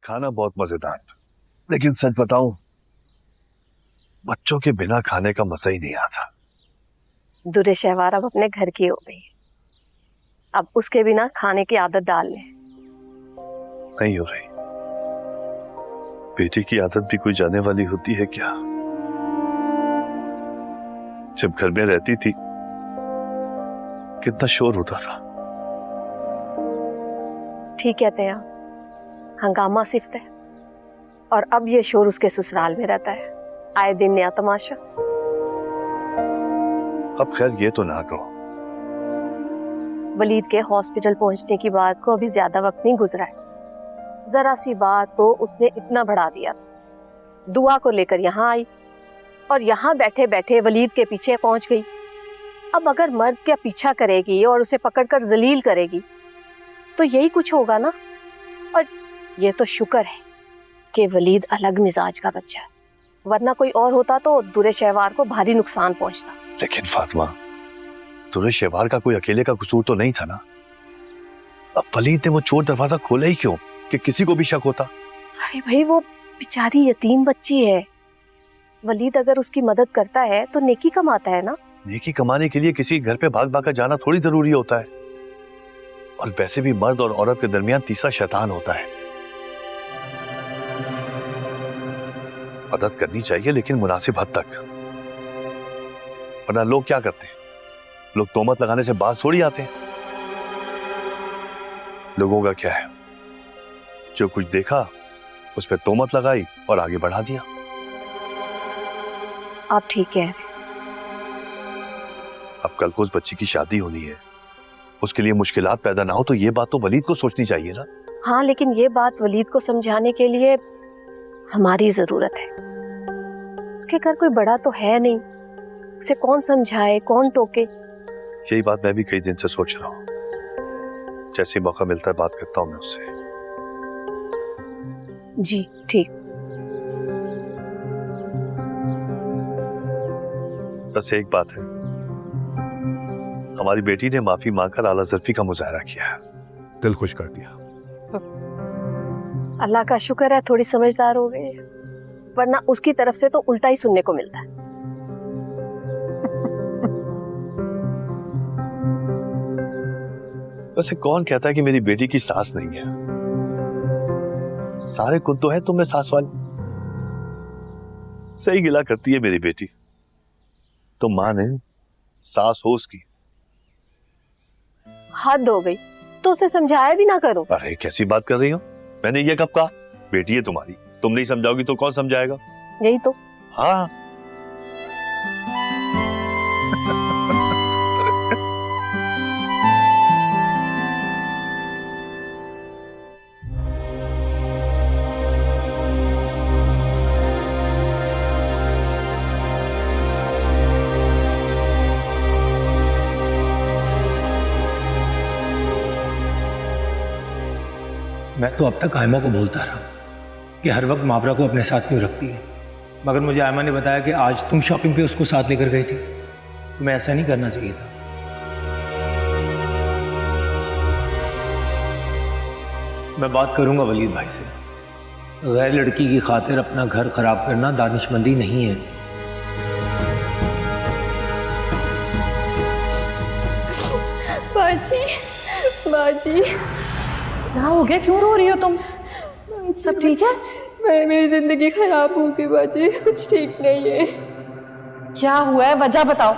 खाना बहुत मजेदार था, लेकिन सच बताऊं, बच्चों के बिना खाने का मजा ही नहीं आता। दुरे शहवार अब अपने घर की हो गई, अब उसके बिना खाने की आदत डाल ले। नहीं हो रही। बेटी की आदत भी कोई जाने वाली होती है क्या? जब घर में रहती थी कितना शोर होता था। ठीक कहते हैं, हंगामा सिफ्त है। और अब ये शोर उसके ससुराल में रहता है, आए दिन नया तमाशा। अब खैर ये तो ना कहो। वलीद के हॉस्पिटल पहुंचने की बात को अभी ज्यादा वक्त नहीं गुजरा है, जरा सी बात को उसने इतना बढ़ा दिया। दुआ को लेकर यहाँ आई और यहाँ बैठे बैठे वलीद के पीछे पहुंच गई। अब अगर मर्द का पीछा करेगी और उसे पकड़कर जलील करेगी तो यही कुछ होगा ना। और ये तो शुक्र है कि वलीद अलग मिजाज का बच्चा है, वरना कोई और होता तो दुरे शहवार को भारी नुकसान पहुंचता। लेकिन फातिमा, दुरे शहवार का कोई अकेले का कसूर तो नहीं था ना। अब वलीद ने वो चोर दरवाजा खोला ही क्यों कि किसी को भी शक होता? अरे भाई, वो बेचारी यतीम बच्ची है, वलीद अगर उसकी मदद करता है तो नेकी कमाता है ना। नेकी कमाने के लिए किसी घर पे भाग भाग कर जाना थोड़ी जरूरी होता है। और वैसे भी मर्द और औरत के दरमियान तीसरा शैतान होता है। मदद करनी चाहिए लेकिन मुनासिब हद तक, वरना लोग क्या करते हैं, लोग तोहमत लगाने से बाज थोड़ी आते हैं। लोगों का क्या है, जो कुछ देखा उस पर तोहमत लगाई और आगे बढ़ा दिया। आप ठीक कह रहे हैं। अब कल को उस बच्ची की शादी होनी है, उसके लिए मुश्किलात पैदा ना हो तो ये बात तो वलीद को सोचनी चाहिए ना। हाँ, लेकिन ये बात वलीद को समझाने के लिए हमारी जरूरत है। उसके घर कोई बड़ा तो है नहीं, उसे कौन समझाए, कौन टोके। यही बात मैं भी कई दिन से सोच रहा हूँ। जैसे मौका मिलता है बात करता हूँ मैं उससे। जी ठीक। बस एक बात है, हमारी बेटी ने माफी मांगकर आला ज़र्फी का मुजाहरा किया है, दिल खुश कर दिया। अल्लाह का शुक्र है थोड़ी समझदार हो गई, वरना उसकी तरफ से तो उल्टा ही सुनने को मिलता है। वैसे कौन कहता है कि मेरी बेटी की सास नहीं है? सारे कुत्तों हैं, तुम में सास वाली। सही गिला करती है मेरी बेटी। तो मां ने सास हो उसकी। हद हो गई, तो उसे समझाया भी ना करो। अरे कैसी बात कर रही हो, मैंने ये कब कहा? बेटी है तुम्हारी, तुम नहीं समझाओगी तो कौन समझाएगा? यही तो। हाँ। मैं तो अब तक आयमा को बोलता रहा कि हर वक्त मावरा को अपने साथ क्यों रखती है, मगर मुझे आयमा ने बताया कि आज तुम शॉपिंग पे उसको साथ लेकर गई थी। तुम्हें ऐसा नहीं करना चाहिए था। मैं बात करूंगा वलीद भाई से। गैर लड़की की खातिर अपना घर खराब करना दानिशमंदी नहीं है। बाजी, बाजी, क्या हो गया, क्यों रो रही हो तुम? सब ठीक है? मेरी जिंदगी खराब हो गई बाजी, कुछ ठीक नहीं है। क्या हुआ है, वजह बताओ।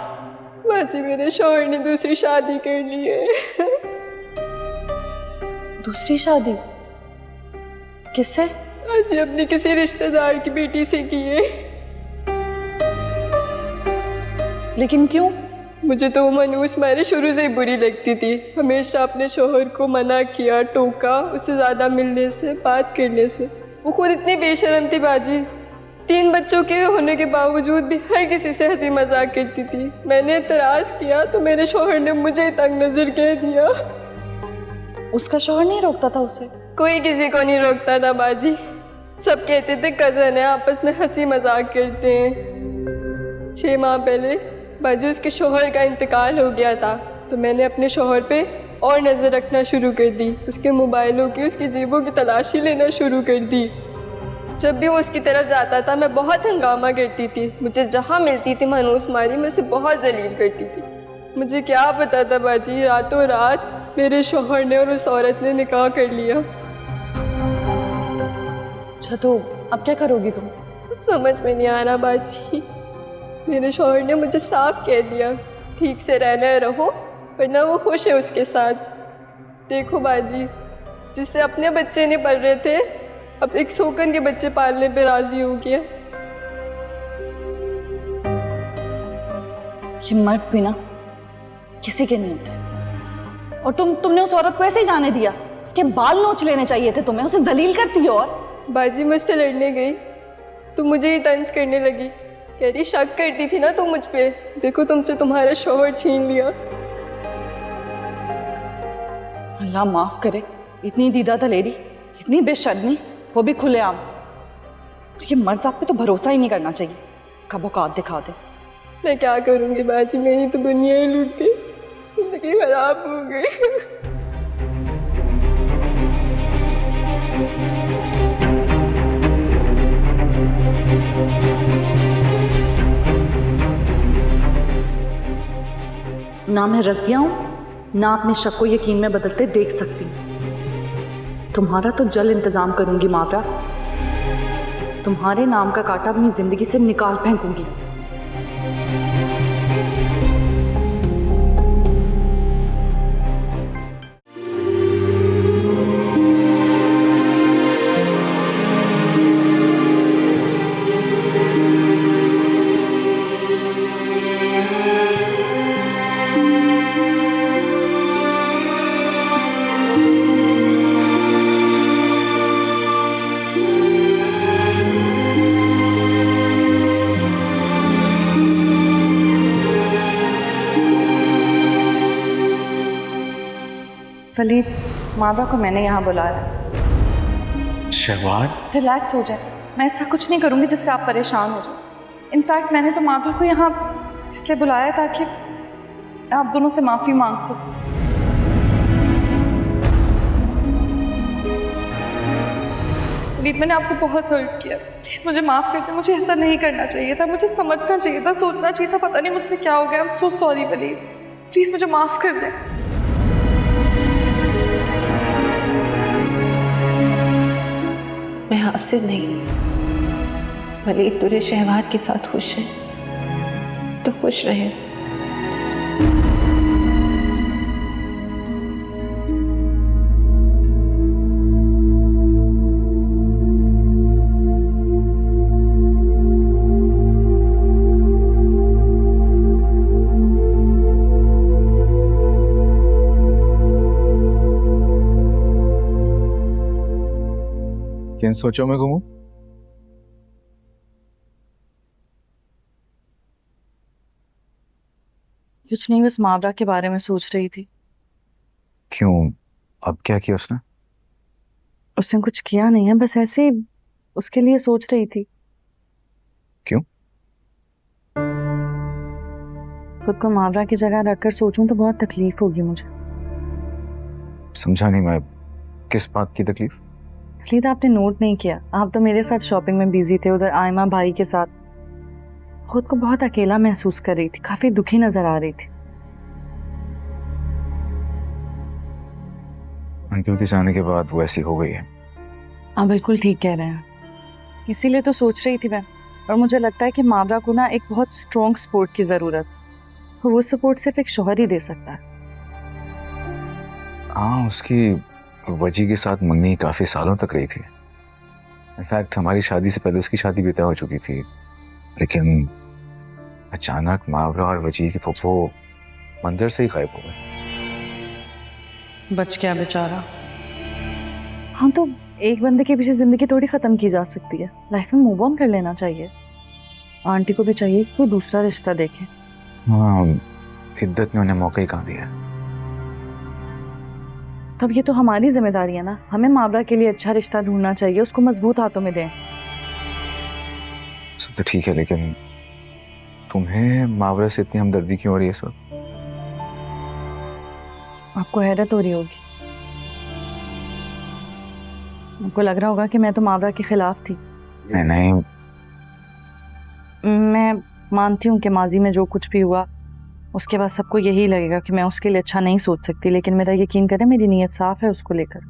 बाजी, मेरे शौहर ने दूसरी शादी कर ली है। दूसरी शादी? किससे? बाजी, अपनी किसी रिश्तेदार की बेटी से की है। लेकिन क्यों? मुझे तो वो मनूस मारे शुरू से ही बुरी लगती थी। हमेशा अपने शौहर को मना किया, टोका, उससे ज़्यादा मिलने से, बात करने से। वो खुद इतनी बेशर्म थी बाजी, 3 बच्चों के होने के बावजूद भी हर किसी से हंसी मजाक करती थी। मैंने एतराज़ किया तो मेरे शौहर ने मुझे तंग नज़र कह दिया। उसका शौहर नहीं रोकता था उसे? कोई किसी को नहीं रोकता था बाजी। सब कहते थे कज़न है, आपस में हंसी मजाक करते हैं। 6 माह पहले बाजी उसके शौहर का इंतकाल हो गया था, तो मैंने अपने शौहर पे और नज़र रखना शुरू कर दी, उसके मोबाइलों की, उसकी जेबों की तलाशी लेना शुरू कर दी। जब भी वो उसकी तरफ जाता था मैं बहुत हंगामा करती थी, मुझे जहाँ मिलती थी मनूस मारी, मैं उसे बहुत जलील करती थी। मुझे क्या पता था बाजी, रातों रात मेरे शौहर ने और उस औरत ने निकाह कर लिया। अच्छा तो अब क्या करोगी तुम? कुछ समझ में नहीं आ रहा बाजी। मेरे शौहर ने मुझे साफ कह दिया ठीक से रहना रहो, वरना वो खुश है उसके साथ। देखो बाजी, जिससे अपने बच्चे नहीं पल रहे थे, अब एक सोकन के बच्चे पालने पे राजी हो गया। ये मर्द भी ना किसी के नहीं होते। और तुमने उस औरत को ऐसे ही जाने दिया? उसके बाल नोच लेने चाहिए थे तुम्हें, उसे जलील करती। और बाजी मुझसे लड़ने गई तो मुझे ही तंज करने लगी, कह रही शक करती थी ना तुम मुझ पे, देखो तुमसे तुम्हारा शौहर छीन लिया। अल्लाह माफ करे, इतनी दीदा दलेरी, इतनी बेशर्मी, वो भी खुलेआम। ये मर्द साहब पे तो भरोसा ही नहीं करना चाहिए, कब औकात दिखा दे। मैं क्या करूँगी बाजी, मेरी तो दुनिया ही लूट गई, जिंदगी खराब हो गई। ना मैं रजिया हूं, ना अपने शक को यकीन में बदलते देख सकती हूं। तुम्हारा तो जल्द इंतजाम करूंगी मावरा, तुम्हारे नाम का कांटा अपनी जिंदगी से निकाल फेंकूंगी। वलीद, मावरा को मैंने यहाँ बुलाया। शहवाज, रिलैक्स हो जाए, मैं ऐसा कुछ नहीं करूँगी जिससे आप परेशान हो जाए। इनफैक्ट मैंने तो मावरा को यहाँ इसलिए बुलाया ताकि आप दोनों से माफ़ी मांग सकूं। वलीद, मैंने आपको बहुत हर्ट किया, प्लीज़ मुझे माफ़ कर दें। मुझे ऐसा नहीं करना चाहिए था, मुझे समझना चाहिए था, सोचना चाहिए था। पता नहीं मुझसे क्या हो गया। I am so sorry Waleed, please मुझे माफ़ कर दें। मैं हासिल नहीं, वलीद पूरे शहवाज के साथ खुश है तो खुश रहे। किन सोचों में घूमूं? कुछ नहीं, बस मावरा के बारे में सोच रही थी। क्यों, अब क्या किया उसने? उसने कुछ किया नहीं है, बस ऐसे ही उसके लिए सोच रही थी। क्यों? खुद को मावरा की जगह रखकर सोचूं तो बहुत तकलीफ होगी मुझे। समझा नहीं मैं, किस बात की तकलीफ? वलीद, आपने नोट नहीं किया, आप तो मेरे साथ शॉपिंग में बिजी थे, उधर आयमा भाई के साथ। खुद को बहुत अकेला महसूस कर रही थी, काफी दुखी नजर आ रही थी। अंकिल के जाने के बाद वो ऐसी हो गई है। आप बिल्कुल ठीक कह रहे हैं, इसीलिए तो सोच रही थी मैं। और मुझे लगता है कि मावरा को ना एक बहुत स्ट्रॉन्ग सपोर्ट की जरूरत, वो सपोर्ट सिर्फ एक शौहर ही दे सकता है। हाँ, उसकी वजी के साथ मंगनी काफ़ी सालों तक रही थी। इनफैक्ट हमारी शादी से पहले उसकी शादी भी तय हो चुकी थी, लेकिन अचानक मावरा और वजी के फुफ्फो मंदिर से ही गायब हो गए। बच गया बेचारा। हाँ, तो एक बंदे के पीछे जिंदगी थोड़ी खत्म की जा सकती है, लाइफ में मूव ऑन कर लेना चाहिए। आंटी को भी चाहिए कि कोई दूसरा रिश्ता देखे। हाँ, इद्दत ने उन्हें मौका ही कहाँ दिया। तब ये तो हमारी जिम्मेदारी है ना, हमें मावरा के लिए अच्छा रिश्ता ढूंढना चाहिए, उसको मजबूत हाथों में दें। सब तो ठीक है, लेकिन तुम्हें मावरा से इतनी हमदर्दी क्यों हो रही है इस वक्त? आपको हैरत हो रही होगी, आपको लग रहा होगा कि मैं तो मावरा के खिलाफ थी। नहीं नहीं, मैं मानती हूँ कि माजी में जो कुछ भी हुआ उसके बाद सबको यही लगेगा कि मैं उसके लिए अच्छा नहीं सोच सकती, लेकिन मेरा यकीन करें मेरी नीयत साफ है उसको लेकर।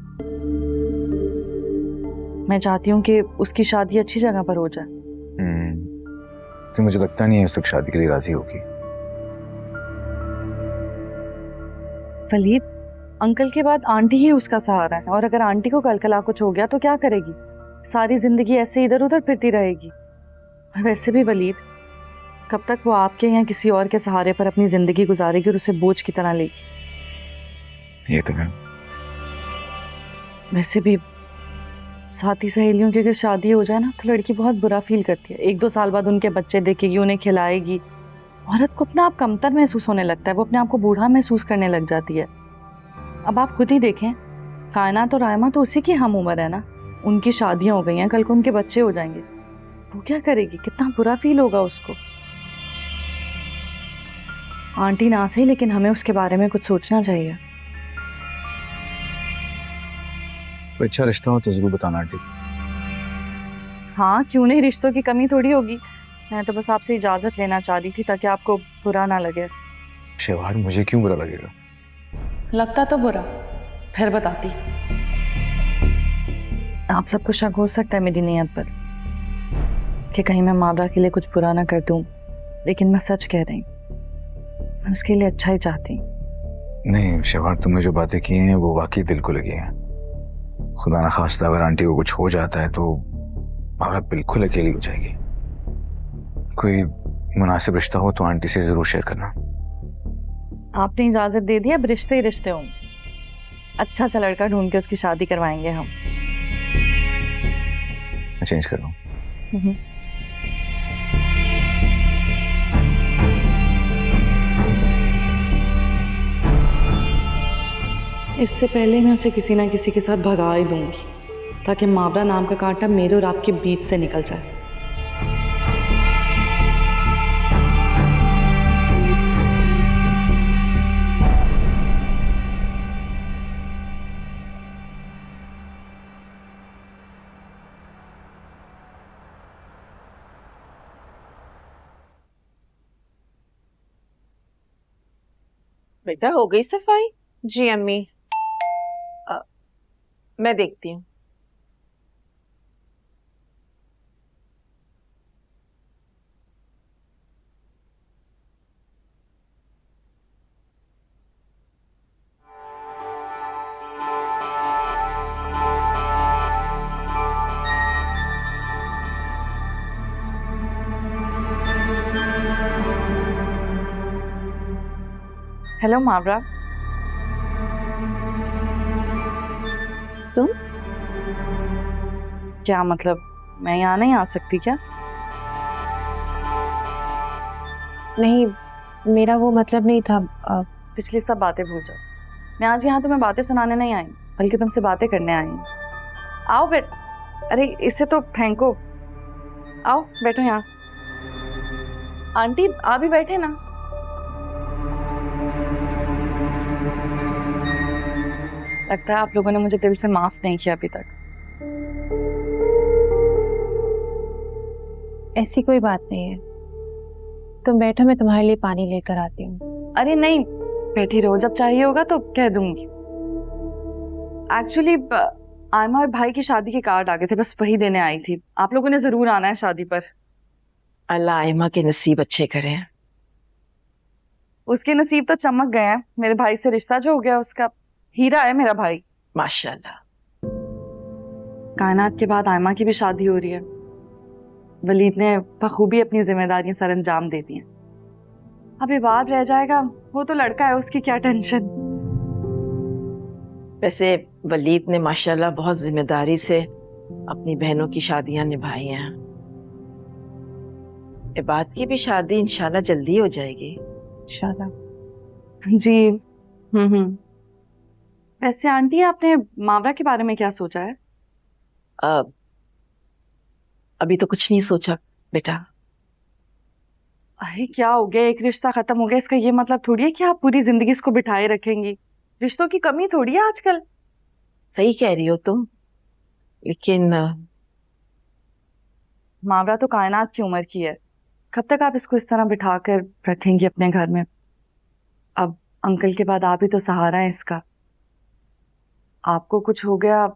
मैं चाहती हूँ कि उसकी शादी अच्छी जगह पर हो जाए। तो मुझे लगता नहीं है उस तक शादी के लिए राजी होगी। वलीद, अंकल के बाद आंटी ही उसका सहारा है, और अगर आंटी को कल कला कुछ हो गया तो क्या करेगी? सारी जिंदगी ऐसे इधर उधर फिरती रहेगी। और वैसे भी वलीद, कब तक वो आपके या किसी और के सहारे पर अपनी जिंदगी गुजारेगी और उसे बोझ की तरह लेगी। ये तो है। वैसे भी साथी सहेलियों की अगर शादी हो जाए ना तो लड़की बहुत बुरा फील करती है। 1-2 साल बाद उनके बच्चे देखेगी, उन्हें खिलाएगी, औरत को अपना आप कमतर महसूस होने लगता है, वो अपने आप को बूढ़ा महसूस करने लग जाती है। अब आप खुद ही देखें, कायनात और आयमा तो उसी की हम उम्र है ना, उनकी शादियां हो गई हैं, कल को उनके बच्चे हो जाएंगे, वो क्या करेगी? कितना बुरा फील होगा उसको। आंटी ना सही, लेकिन हमें उसके बारे में कुछ सोचना चाहिए। कोई अच्छा रिश्ता हो तो जरूर बताना आंटी। हाँ क्यों नहीं, रिश्तों की कमी थोड़ी होगी। मैं तो बस आपसे इजाजत लेना चाह रही थी ताकि आपको बुरा ना लगे। शेवार, मुझे क्यों बुरा लगेगा? लगता तो बुरा, फिर बताती। आप सबको शक हो सकता है मेरी नीयत पर कि कहीं मैं मावरा के लिए कुछ बुरा ना कर दूं, लेकिन मैं सच कह रही हूँ, मैं उसके लिए अच्छा ही चाहती हूँ। नहीं शेवार, तुमने जो बातें की हैं वो वाकई दिल को लगी हैं। खुदा ना खास्ता अगर आंटी को कुछ हो जाता है तो मावरा बिल्कुल अकेली हो जाएगी। कोई मुनासिब रिश्ता हो तो आंटी से जरूर शेयर करना। आपने इजाजत दे दी, अब रिश्ते ही रिश्ते होंगे। अच्छा सा लड़का ढूंढ के उसकी शादी करवाएंगे हम। मैं चेंज कर लूँ। इससे पहले मैं उसे किसी ना किसी के साथ भगा ही दूंगी ताकि मावरा नाम का कांटा मेरे और आपके बीच से निकल जाए। बेटा हो गई सफाई? जी अम्मी। मैं देखती हूँ। हेलो मावरा। तुम? क्या मतलब, मैं यहाँ नहीं आ सकती क्या? नहीं, मेरा वो मतलब नहीं था। पिछली सब बातें भूल जाओ। मैं आज यहाँ तुम्हें बातें सुनाने नहीं आई, बल्कि तुमसे बातें करने आई हूँ। आओ बैठ। अरे इसे तो फेंको। आओ बैठो यहाँ। आंटी आप भी बैठे ना। लगता है आप लोगों ने मुझे दिल से माफ नहीं किया अभी तक। ऐसी कोई बात नहीं है, तुम बैठो, मैं तुम्हारे लिए पानी लेकर आती हूँ। अरे नहीं, बैठी रहो, जब चाहिए होगा तो कह दूंगी। एक्चुअली आयमा और भाई की शादी के कार्ड आ गए थे, बस वही देने आई थी। आप लोगों ने जरूर आना है शादी पर। अल्लाह आयमा के नसीब अच्छे करें। उसके नसीब तो चमक गए हैं, मेरे भाई से रिश्ता जो हो गया उसका। हीरा है मेरा भाई माशाल्लाह। कायनात के बाद आयमा की भी शादी हो रही है। वलीद ने बखूबी अपनी जिम्मेदारियां सर अंजाम दे दी हैं। अभी बाद रह जाएगा, वो तो लड़का है, उसकी क्या टेंशन। वैसे वलीद ने माशाल्लाह बहुत जिम्मेदारी से अपनी बहनों की शादियां निभाई हैं। इबाद की भी शादी इंशाल्लाह जल्दी हो जाएगी। इंशाल्लाह जी। वैसे आंटी आपने मावरा के बारे में क्या सोचा है? अभी तो कुछ नहीं सोचा बेटा। अरे क्या हो गया, एक रिश्ता खत्म हो गया, इसका ये मतलब थोड़ी है कि आप पूरी जिंदगी इसको बिठाए रखेंगी। रिश्तों की कमी थोड़ी है आजकल। सही कह रही हो तुम, लेकिन मावरा तो कायनात की उम्र की है, कब तक आप इसको इस तरह बिठा कर रखेंगी अपने घर में? अब अंकल के बाद आप ही तो सहारा है इसका। आपको कुछ हो गया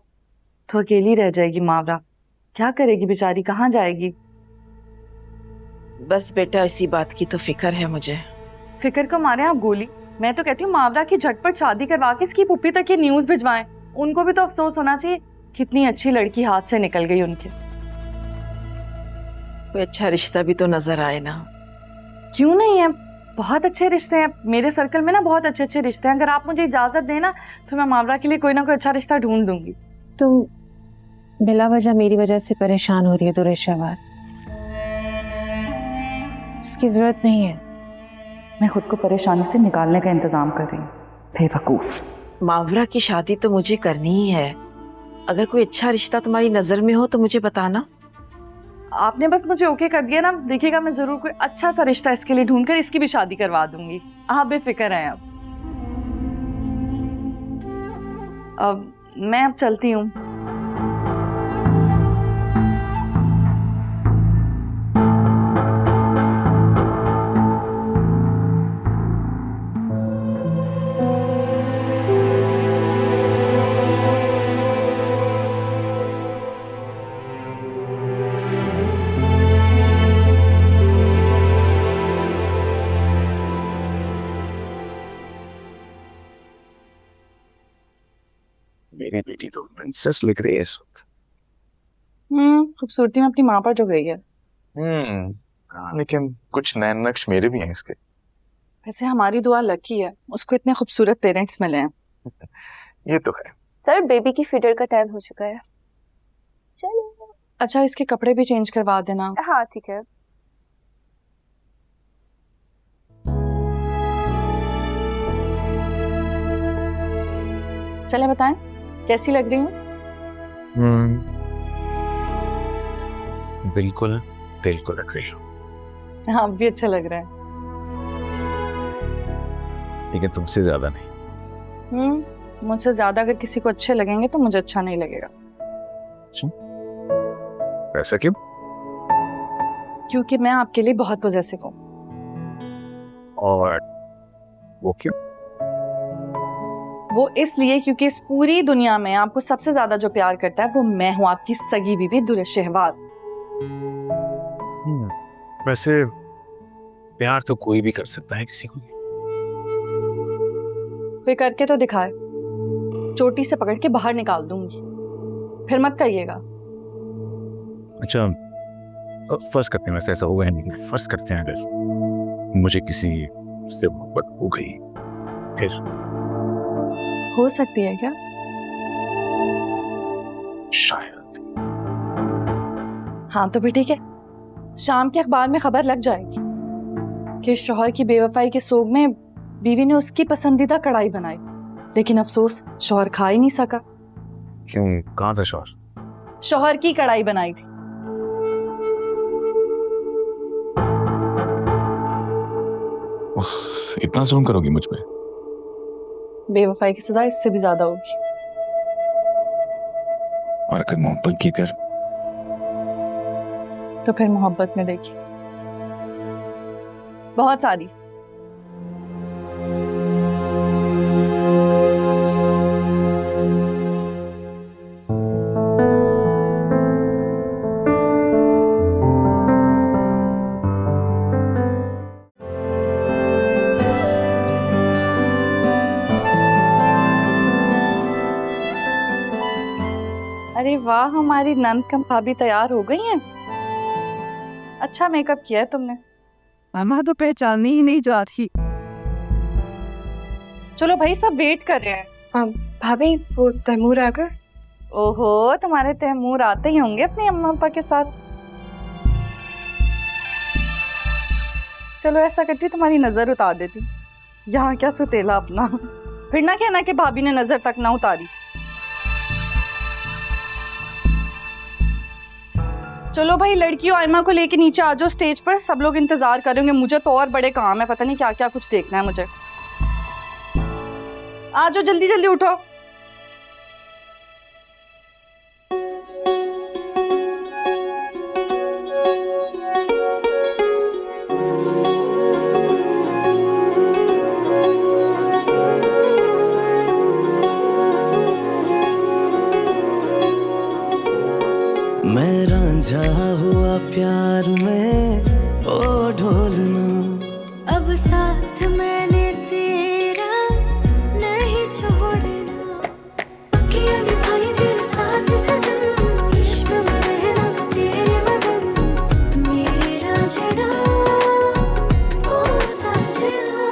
तो अकेली रह जाएगी मावरा, क्या करेगी बेचारी, कहाँ जाएगी? बस बेटा इसी बात की तो फिक्र है मुझे। फिक्र को मारे आप गोली। मैं तो कहती हूँ मावरा की झटपट शादी करवा के इसकी पुप्पी तक ये न्यूज़ भिजवाएं। उनको भी तो अफसोस होना चाहिए, कितनी अच्छी लड़की हाथ से निकल गई उनके। कोई अच्छा रिश्ता भी तो नजर आए ना। क्यों नहीं है, बहुत अच्छे रिश्ते हैं मेरे सर्कल में ना, बहुत अच्छे अच्छे रिश्ते हैं। अगर आप मुझे इजाजत देना तो मैं मावरा के लिए कोई ना कोई अच्छा रिश्ता ढूंढ दूंगी। तुम बिला वजह मेरी वजह से परेशान हो रही है दुरेश शहवार, इसकी जरूरत नहीं है। मैं खुद को परेशानी से निकालने का इंतजाम कर रही हूँ, बेवकूफ। मावरा की शादी तो मुझे करनी ही है। अगर कोई अच्छा रिश्ता तुम्हारी नजर में हो तो मुझे बताना। आपने बस मुझे ओके कर दिया ना, देखिएगा मैं जरूर कोई अच्छा सा रिश्ता इसके लिए ढूंढकर इसकी भी शादी करवा दूंगी। आप बेफिक्र हैं। अब मैं अब चलती हूँ। मेरी बेटी तो प्रिंसेस लग रही है इस वक्त। खूबसूरती में अपनी माँ पर जो गई है। लेकिन कुछ नए नक्श मेरे भी हैं इसके। वैसे हमारी दुआ लकी है, उसको इतने खूबसूरत पेरेंट्स मिले हैं। ये तो है। सर बेबी की फीडर का टाइम हो चुका है। चलो। अच्छा इसके कपड़े भी चेंज करवा देना। हाँ ठीक है। चले बताएं कैसी लग रही हूँ? बिल्कुल दिल को लग रही हो। हाँ भी अच्छा लग रहा है। लेकिन तुमसे ज्यादा नहीं। मुझसे ज्यादा अगर किसी को अच्छे लगेंगे तो मुझे अच्छा नहीं लगेगा। ऐसा क्यों? क्योंकि मैं आपके लिए बहुत पॉजेसिव हूँ। और वो क्यों? वो इसलिए क्योंकि इस पूरी दुनिया में आपको सबसे ज्यादा जो प्यार करता है वो मैं हूँ, आपकी सगी बीबी दुरेश शहवार। वैसे प्यार तो कोई भी कर सकता है किसी को। कोई करके तो दिखाए, चोटी से पकड़ के बाहर निकाल दूंगी, फिर मत कहिएगा। अच्छा फर्ज करते हैं, वैसे ऐसा होगा नहीं, फर्ज करते हैं अगर मुझे किसी से मोहब्बत हो गई फिर हो सकती है क्या? शायद। हाँ तो भी ठीक है, शाम के अखबार में खबर लग जाएगी कि शौहर की बेवफाई के सोग में बीवी ने उसकी पसंदीदा कढ़ाई बनाई, लेकिन अफसोस शौहर खा ही नहीं सका। क्यों, कहाँ था शौहर? शौहर की कढ़ाई बनाई थी। इतना जुल्म करोगी मुझ पे? बेवफाई की सजा इससे भी ज्यादा होगी। और अगर मोहब्बत की कर तो फिर मोहब्बत में देखिए बहुत सारी। अरे वाह, हमारी नंद कम भाभी तैयार हो गई हैं। अच्छा मेकअप किया है तुमने। मामा तो पहचाननी ही नहीं जा रही। चलो भाई सब वेट कर रहे हैं। भाभी वो तैमूर आ गए। ओहो, तुम्हारे तैमूर आते ही होंगे अपने अम्मा पापा के साथ। चलो ऐसा करती तुम्हारी नजर उतार देती। यहाँ क्या सुतेला अपना, फिर ना कहना कि भाभी ने नजर तक ना उतारी। चलो भाई लड़कियों, आयमा को लेके नीचे आ जाओ स्टेज पर, सब लोग इंतजार करेंगे। मुझे तो और बड़े काम है, पता नहीं क्या क्या कुछ देखना है मुझे। आ जाओ, जल्दी जल्दी उठो। मैं रांझा हुआ प्यार में, ओ ढोलना अब साथ मैंने तेरा नहीं छोड़ना, किया निभाने तेरे साथ सजन, इश्क में रहना मैं तेरे मगन, मेरे रांझना ओ सजना।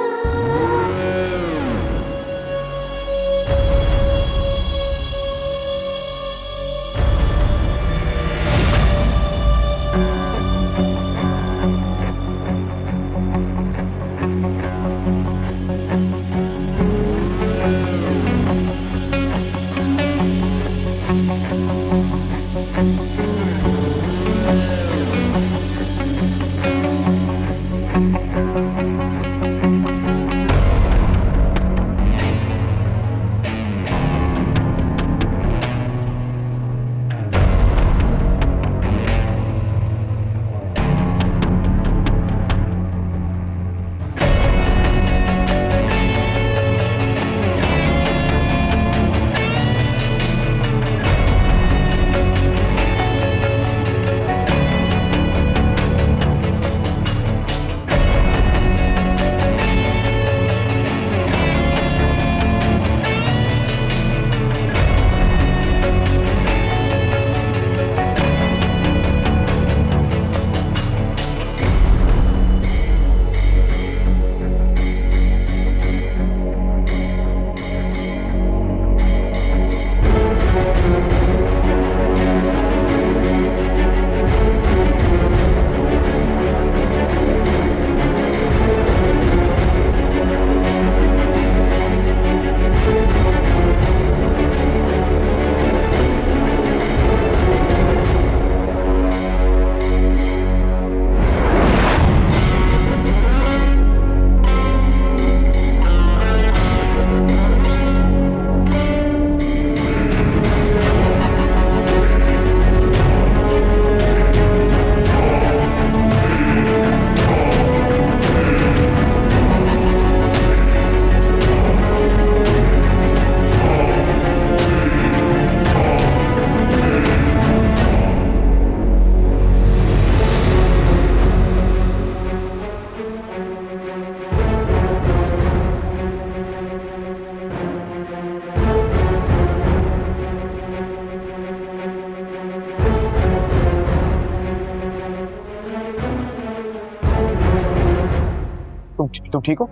तुम ठीक हो?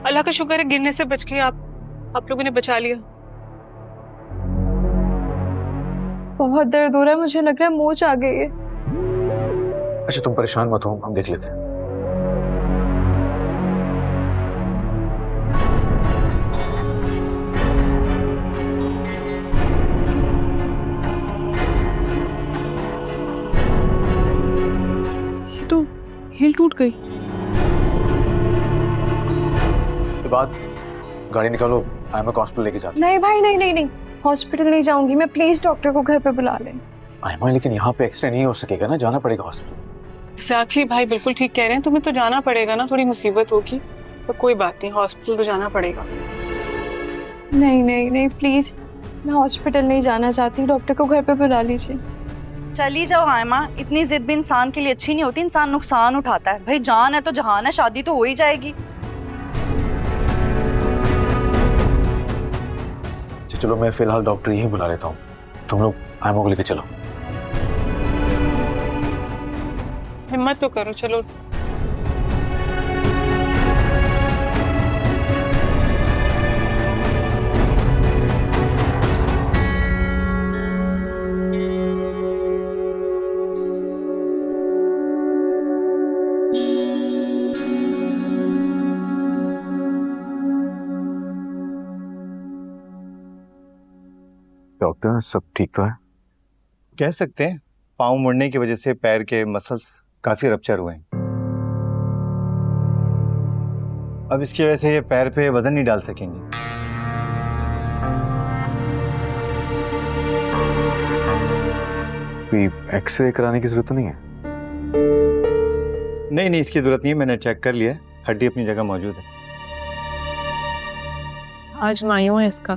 अल्लाह का शुक्र है गिरने से बच गए आप लोगों ने बचा लिया। बहुत दर्द हो रहा है, मुझे लग रहा है मोच आ गई है। अच्छा तुम परेशान मत हो, हम देख लेते हैं। ये तो हिल टूट गई। बाद गाड़ी निकालो, आयमा को हॉस्पिटल लेके जाते। नहीं भाई, नहीं नहीं नहीं, हॉस्पिटल नहीं जाऊंगी मैं, प्लीज डॉक्टर को घर पे बुला लें। आयमा लेकिन यहाँ पे एक्सरे नहीं हो सकेगा ना, जाना पड़ेगा हॉस्पिटल। एग्जैक्टली भाई, बिल्कुल ठीक कह रहे हैं, तुम्हें तो जाना पड़ेगा ना, थोड़ी मुसीबत होगी तो कोई बात नहीं, हॉस्पिटल तो जाना पड़ेगा। नहीं नहीं नहीं प्लीज, मैं हॉस्पिटल नहीं जाना चाहती, डॉक्टर को घर पे बुला लीजिए। चली जाओ आयमा, इतनी जिद भी इंसान के लिए अच्छी नहीं होती, इंसान नुकसान उठाता है। भाई जान है तो जहान है, शादी तो हो ही जाएगी। चलो मैं फिलहाल डॉक्टर यहीं बुला लेता हूँ, तुम लोग आयमा को लेकर चलो। हिम्मत तो करो, चलो। डॉक्टर सब ठीक तो है? कह सकते हैं, पाँव मुड़ने की वजह से पैर के मसल्स काफी रप्चर हुए हैं। अब इसकी वजह से ये पैर पे वजन नहीं डाल सकेंगी। कोई एक्सरे कराने की जरूरत तो नहीं है? नहीं, इसकी जरूरत नहीं है, मैंने चेक कर लिया है, हड्डी अपनी जगह मौजूद है। आज मायूं है इसका,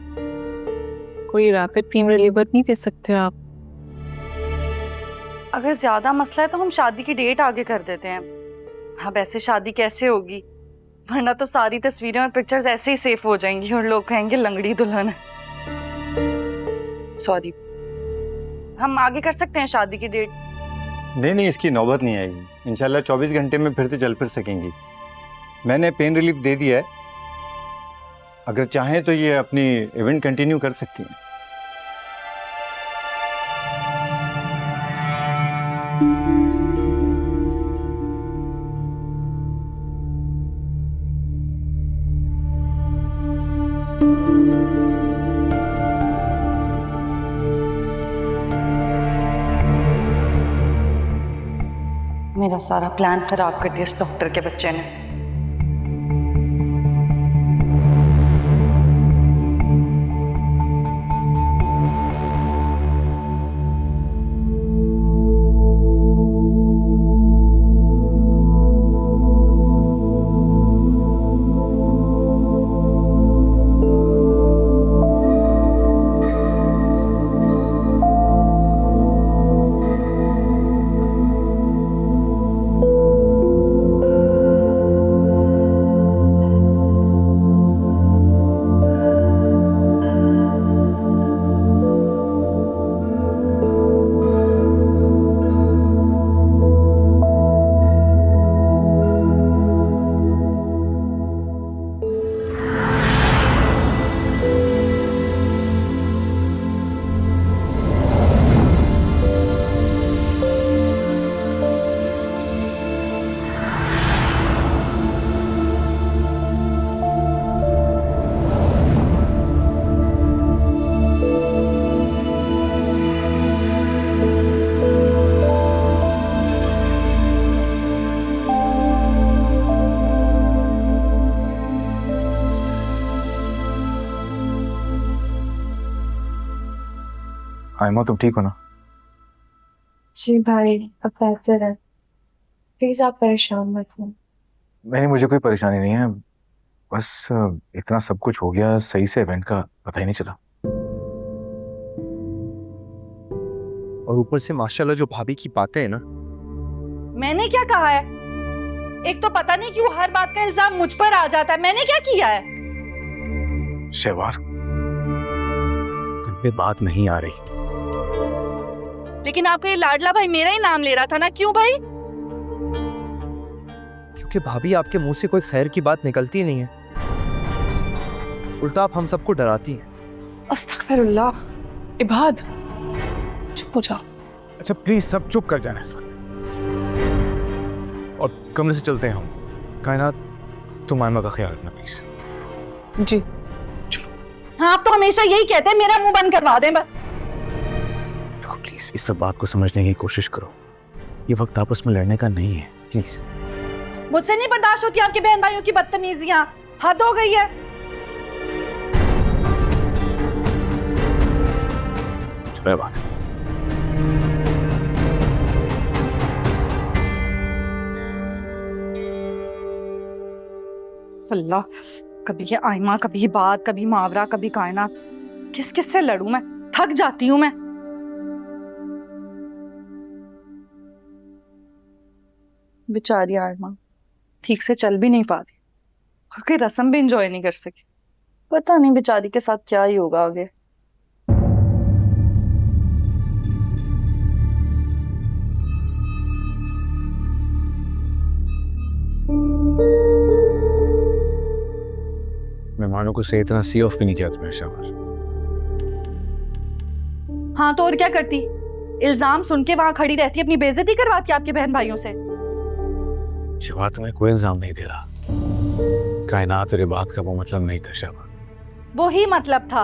कोई रैपिड पेन रिलीवर नहीं दे सकते आप? अगर ज्यादा मसला है तो हम शादी की डेट आगे कर देते हैं। अब ऐसे शादी कैसे होगी, वरना तो सारी तस्वीरें और पिक्चर्स ऐसे ही सेफ हो जाएंगी और लोग कहेंगे लंगड़ी दुल्हन है। सॉरी, हम आगे कर सकते हैं शादी की डेट? नहीं, इसकी नौबत नहीं आएगी। इंशाल्लाह 24 घंटे में फिर से चल फिर सकेंगी। मैंने पेन रिलीफ दे दिया है, अगर चाहें तो ये अपनी इवेंट कंटिन्यू कर सकती हैं। मेरा सारा प्लान खराब कर दिया इस डॉक्टर के बच्चे ने। आयमा, तुम ठीक हो ना? जी भाई, अब बेहतर है। प्लीज आप परेशान मत हो। नहीं, मुझे कोई परेशानी नहीं है, बस इतना सब कुछ हो गया सही से, इवेंट का पता ही नहीं चला। और ऊपर से माशाल्लाह जो भाभी की बातें हैं ना। मैंने क्या कहा है? एक तो पता नहीं क्यों हर बात का इल्जाम मुझ पर आ जाता है। मैंने क्या किया है? शहवार, दिल पे बात नहीं आ रही। लेकिन आपका ये लाडला भाई मेरा ही नाम ले रहा था ना, क्यों भाई? क्योंकि भाभी आपके मुंह से कोई खैर की बात निकलती नहीं है, उल्टा आप हम सबको डराती हैं। अस्तगफिरुल्लाह। इबाद, चुप हो जाओ। अच्छा प्लीज सब चुप कर जाना इस वक्त, और कमरे से चलते हैं हम। कायनात, तुम आयमा का ख्याल रखना प्लीज। जी हाँ, आप तो हमेशा यही कहते हैं, मेरा मुंह बंद करवा दें बस। देखो प्लीज इस सब बात को समझने की कोशिश करो, ये वक्त आपस में लड़ने का नहीं है, प्लीज। मुझसे नहीं बर्दाश्त होती आपके बहन भाइयों की बदतमीजियां, हद हो गई है। चलो बात। सल्ला, कभी ये आयमा, कभी ये बात, कभी मावरा, कभी कायनात। किस किस से लड़ूं मैं? थक जाती हूं मैं। बेचारी आयमा ठीक से चल भी नहीं पा रही और कोई रस्म भी एंजॉय नहीं कर सकी। पता नहीं बेचारी के साथ क्या ही होगा आगे। मेहमानों को सही इतना सी ऑफ भी नहीं किया तुमने शहवार। हाँ तो और क्या करती? इल्जाम सुन के वहां खड़ी रहती, अपनी बेइज्जती करवाती आपके बहन भाइयों से। शहवार, तुम्हें कोई इल्जाम नहीं दे रहा। कायनात और बात का वो मतलब नहीं था शहवार। वो ही मतलब था।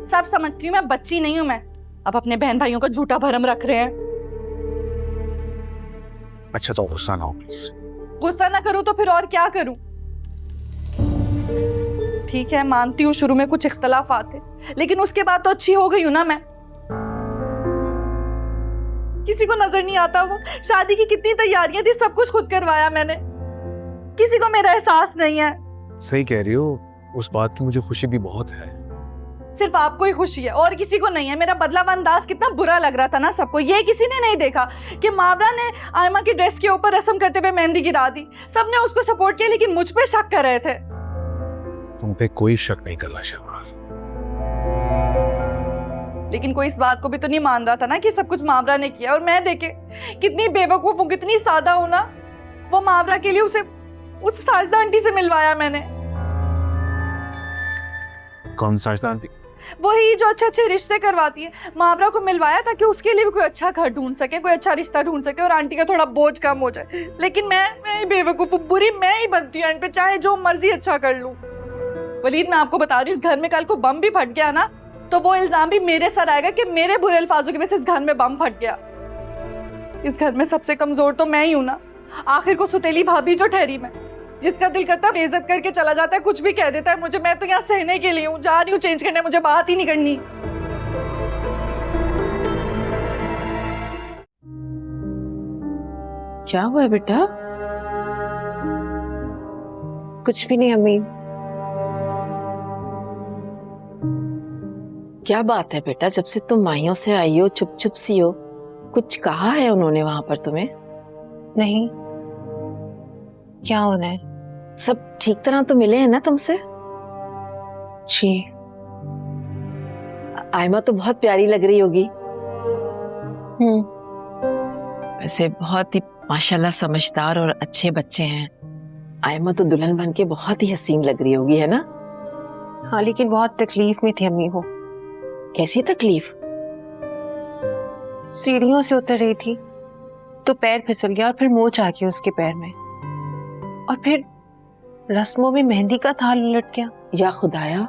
सब समझती हूँ मैं, बच्ची नहीं हूं मैं। अब अपने बहन भाइयों का झूठा भरम रख रहे हैं। अच्छा तो गुस्सा ना हो प्लीज। गुस्सा ना करूं तो फिर और क्या करूं? ठीक है, मानती हूँ शुरू में कुछ इख्तलाफात थे, लेकिन उसके बाद तो अच्छी हो गई हूँ ना मैं। किसी को नजर नहीं आता वो शादी की कितनी तैयारियां थी, सब कुछ खुद करवाया मैंने। किसी को मेरा एहसास नहीं है। सही कह रही हो, उस बात की मुझे खुशी भी बहुत है। सिर्फ आपको ही खुशी है और किसी को नहीं है। मेरा बदलाव अंदाज कितना बुरा लग रहा था ना सबको। ये किसी ने नहीं देखा कि मावरा ने आयमा की ड्रेस के ऊपर रस्म करते हुए मेहंदी गिरा दी। सबने उसको सपोर्ट किया, लेकिन मुझ पे शक कर रहे थे। तुम पे कोई शक नहीं कर रहा शहबाज, लेकिन कोई इस बात को भी तो नहीं मान रहा था ना कि सब कुछ मावरा ने किया। और मैं देखे कितनी बेवकूफ हूँ, कितनी सादा हूँ ना। वो मावरा के लिए उस साजदा आंटी से मिलवाया मैंने। कौन साजदा आंटी? वही जो अच्छे अच्छे रिश्ते करवाती है। मावरा को मिलवाया ताकि उसके लिए भी कोई अच्छा घर ढूंढ सके, कोई अच्छा रिश्ता ढूंढ सके और आंटी का थोड़ा बोझ कम हो जाए। लेकिन मैं ही बेवकूफ, बुरी मैं ही बनती हूँ एंड पे, चाहे जो मर्जी अच्छा कर लूं। वलीद, मैं आपको बता रही हूँ, इस घर में कल को बम भी फट गया ना तो वो इल्जाम भी मेरे सर आएगा कि मेरे बुरे अल्फाजों की वजह से इस घर में बम फट गया। इस घर में सबसे कमजोर तो मैं ही हूं ना। आखिर को सुतेली भाभी जो ठहरी मैं, जिसका दिल करता है बेइज्जत करके चला जाता है, कुछ भी कह देता है मुझे। मैं तो यहाँ सहने के लिए हूँ, जा रही हूँ चेंज करने, मुझे बात ही नहीं करनी। क्या हुआ है बेटा? कुछ भी नहीं अम्मी। क्या बात है बेटा, जब से तुम माहियों से आई हो चुप चुप सी हो, कुछ कहा है उन्होंने वहां पर तुम्हें? नहीं, क्या होना है? सब ठीक तरह तो मिले हैं ना तुमसे? जी। आयमा तो बहुत प्यारी लग रही होगी। वैसे बहुत ही माशाल्लाह समझदार और अच्छे बच्चे हैं। आयमा तो दुल्हन बन के बहुत ही हसीन लग रही होगी, है ना? हाँ, लेकिन बहुत तकलीफ में थी अम्मी वो। कैसी तकलीफ? सीढ़ियों से उतर रही थी तो पैर फिसल गया और फिर मोच आ गई उसके पैर में, और फिर रस्मों में मेहंदी का थाल उलट गया। या खुदाया,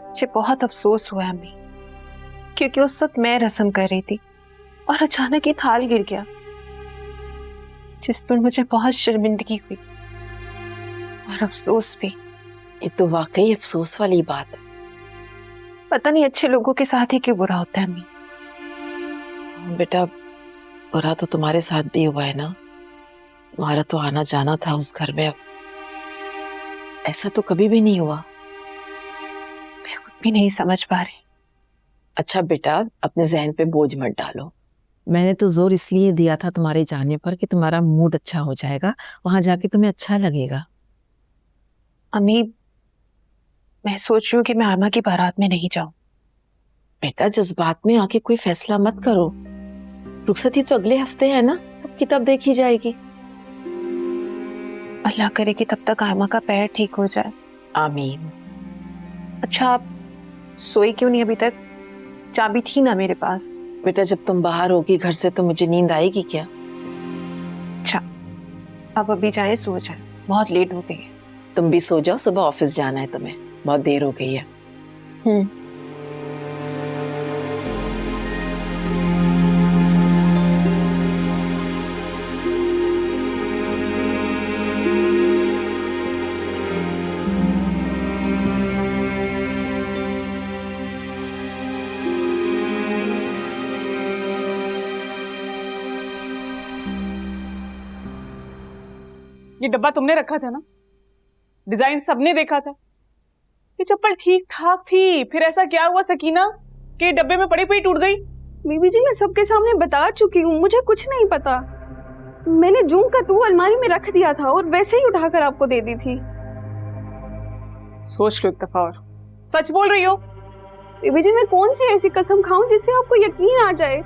मुझे बहुत अफसोस हुआ अम्मी, क्योंकि उस वक्त मैं रस्म कर रही थी और अचानक ये थाल गिर गया, जिस पर मुझे बहुत शर्मिंदगी हुई और अफसोस भी। ये तो वाकई अफसोस वाली बात है। पता नहीं अच्छे लोगों के साथ ही क्यों बुरा होता है अम्मी। बेटा, बुरा तो तुम्हारे साथ भी हुआ है ना। तुम्हारा तो आना जाना था उस घर में, अब ऐसा तो कभी भी नहीं हुआ। मैं खुद भी नहीं समझ पा रही। अच्छा बेटा, अपने जहन पे बोझ मत डालो। मैंने तो जोर इसलिए दिया था तुम्हारे जाने पर कि तुम्हारा मूड अच्छा हो जाएगा, वहां जाके तुम्हें अच्छा लगेगा। अम्मी, मैं सोच रही हूँ कि मैं आयमा की बारात में नहीं जाऊं। बेटा, जज्बात में आके कोई फैसला मत करो। रुखसती तो अगले हफ्ते है ना, तब की तब देखी जाएगी। अल्लाह करे कि तब तक आयमा का पैर ठीक हो जाए। आमीन। अच्छा, आप सोई क्यों नहीं अभी तक? चाबी थी ना मेरे पास। बेटा, जब तुम बाहर होगी घर से तो मुझे नींद आएगी क्या? अच्छा, अब अभी जाए, सो जाए, बहुत लेट हो गई है। तुम भी सो जाओ, सुबह ऑफिस जाना है तुम्हें, बहुत देर हो गई है। ये डब्बा तुमने रखा था ना? डिजाइन सबने देखा था। ये चप्पल ठीक ठाक थी, फिर ऐसा क्या हुआ सकीना कि डब्बे में पड़ी पड़ी टूट गई? बीबी जी, मैं सबके सामने बता चुकी हूँ, मुझे कुछ नहीं पता। मैंने जूं का तू अलमारी में रख दिया था और वैसे ही उठाकर आपको दे दी थी। सोच लो एक दफा और। सच बोल रही हो? बीबी जी, मैं कौन सी ऐसी कसम खाऊं जिससे आपको यकीन आ जाए?